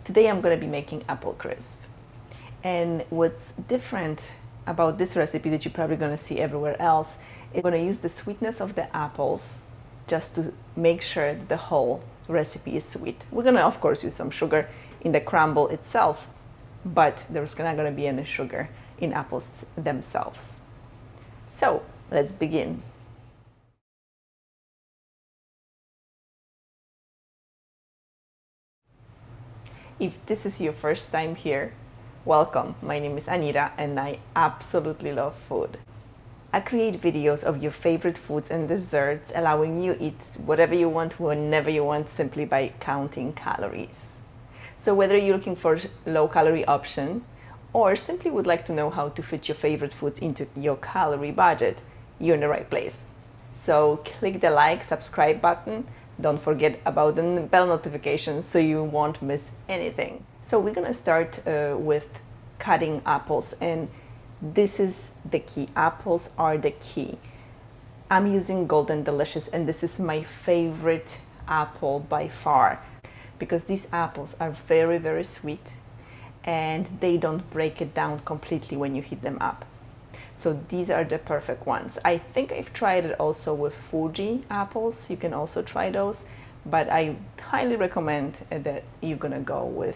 Today I'm going to be making apple crisp. And what's different about this recipe that you're probably going to see everywhere else, is I'm going to use the sweetness of the apples just to make sure that the whole recipe is sweet. We're going to, of course, use some sugar in the crumble itself, but there's not going to be any sugar in apples themselves. So let's begin. If this is your first time here, welcome. My name is Anita and I absolutely love food. I create videos of your favorite foods and desserts, allowing you to eat whatever you want, whenever you want, simply by counting calories. So whether you're looking for a low-calorie option or simply would like to know how to fit your favorite foods into your calorie budget, you're in the right place. So click the like, subscribe button. Don't forget about the bell notification so you won't miss anything. So we're gonna start with cutting apples, and this is the key. Apples are the key. I'm using Golden Delicious, and this is my favorite apple by far because these apples are very, very sweet and they don't break it down completely when you heat them up. So these are the perfect ones. I think I've tried it also with Fuji apples. You can also try those, but I highly recommend that you're gonna go with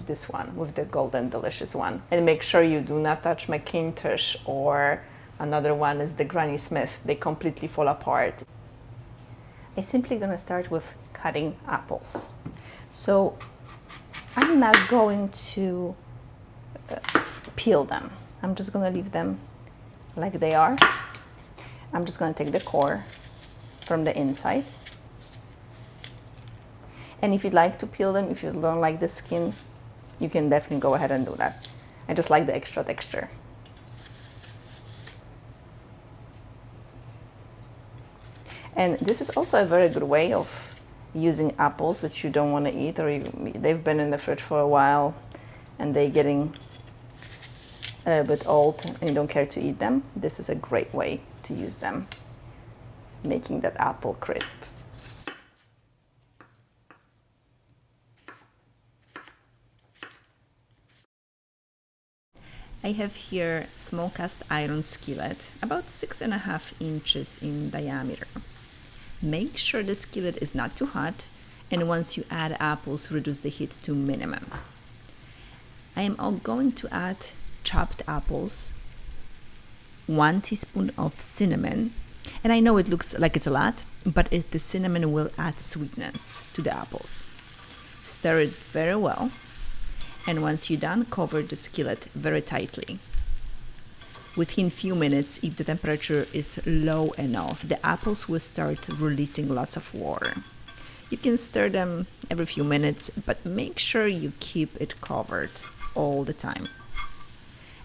this one, with the Golden Delicious one. And make sure you do not touch McIntosh, or another one is the Granny Smith. They completely fall apart. I'm simply gonna start with cutting apples. So I'm not going to peel them. I'm just gonna leave them like they are. I'm just gonna take the core from the inside. And if you'd like to peel them, if you don't like the skin, you can definitely go ahead and do that. I just like the extra texture. And this is also a very good way of using apples that you don't want to eat, or they've been in the fridge for a while and they're getting a little bit old and you don't care to eat them. This is a great way to use them, making that apple crisp. I have here small cast iron skillet, about 6.5 inches in diameter. Make sure the skillet is not too hot, and once you add apples, reduce the heat to minimum. I am going to add chopped apples, 1 teaspoon of cinnamon, and I know it looks like it's a lot, but the cinnamon will add sweetness to the apples. Stir it very well, and once you're done, cover the skillet very tightly. Within few minutes, if the temperature is low enough, the apples will start releasing lots of water. You can stir them every few minutes, but make sure you keep it covered all the time.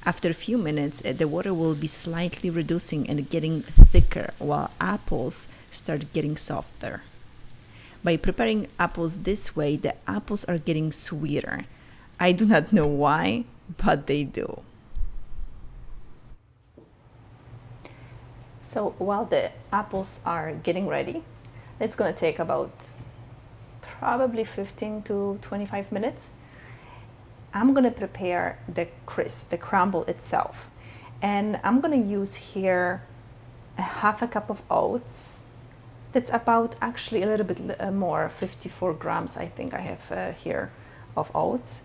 After a few minutes, the water will be slightly reducing and getting thicker, while apples start getting softer. By preparing apples this way, the apples are getting sweeter. I do not know why, but they do. So while the apples are getting ready, it's going to take about probably 15 to 25 minutes. I'm going to prepare the crisp, the crumble itself. And I'm going to use here a half a cup of oats. That's about actually a little bit more, 54 grams I think I have here of oats.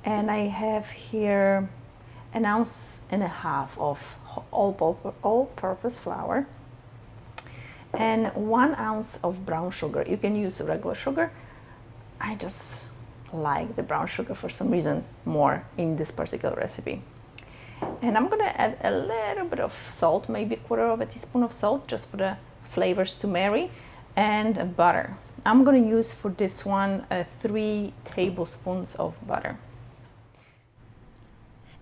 And I have here 1.5 ounces of all-purpose flour and 1 ounce of brown sugar. You can use regular sugar. I just like the brown sugar for some reason more in this particular recipe. And I'm gonna add a little bit of salt, maybe 1/4 teaspoon of salt, just for the flavors to marry, and butter. I'm gonna use for this one 3 tablespoons of butter.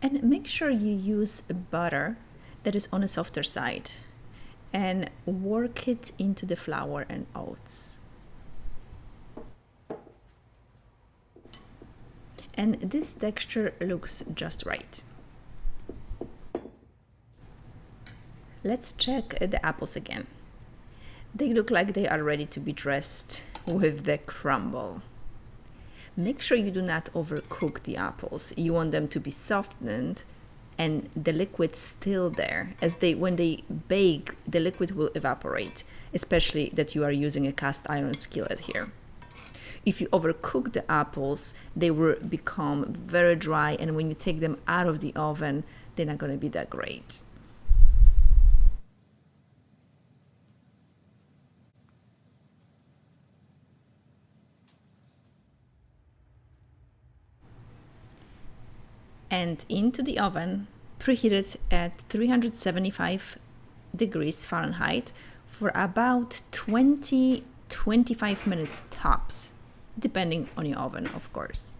And make sure you use butter that is on a softer side and work it into the flour and oats. And this texture looks just right. Let's check the apples again. They look like they are ready to be dressed with the crumble. Make sure you do not overcook the apples. You want them to be softened and the liquid still there. When they bake, the liquid will evaporate, especially that you are using a cast iron skillet here. If you overcook the apples, they will become very dry, and when you take them out of the oven, they're not going to be that great. And into the oven, preheated at 375 degrees Fahrenheit for about 20-25 minutes tops, depending on your oven, of course.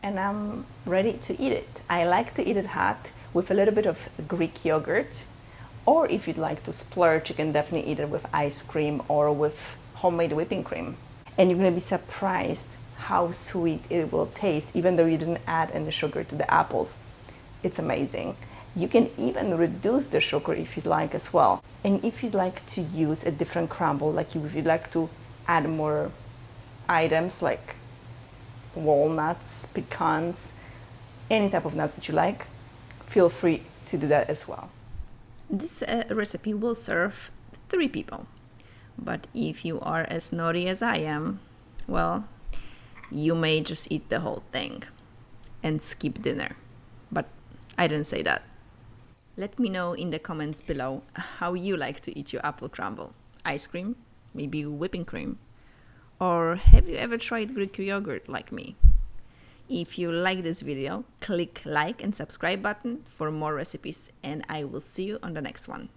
And I'm ready to eat it. I like to eat it hot with a little bit of Greek yogurt, or if you'd like to splurge, you can definitely eat it with ice cream or with homemade whipping cream. And you're going to be surprised how sweet it will taste, even though you didn't add any sugar to the apples. It's amazing. You can even reduce the sugar if you'd like as well. And if you'd like to use a different crumble, like if you'd like to add more items like walnuts, pecans, any type of nuts that you like, feel free to do that as well. This recipe will serve 3 people. But if you are as naughty as I am, well, you may just eat the whole thing and skip dinner. But I didn't say that. Let me know in the comments below how you like to eat your apple crumble. Ice cream, maybe whipping cream, or have you ever tried Greek yogurt like me? If you like this video, click like and subscribe button for more recipes, and I will see you on the next one.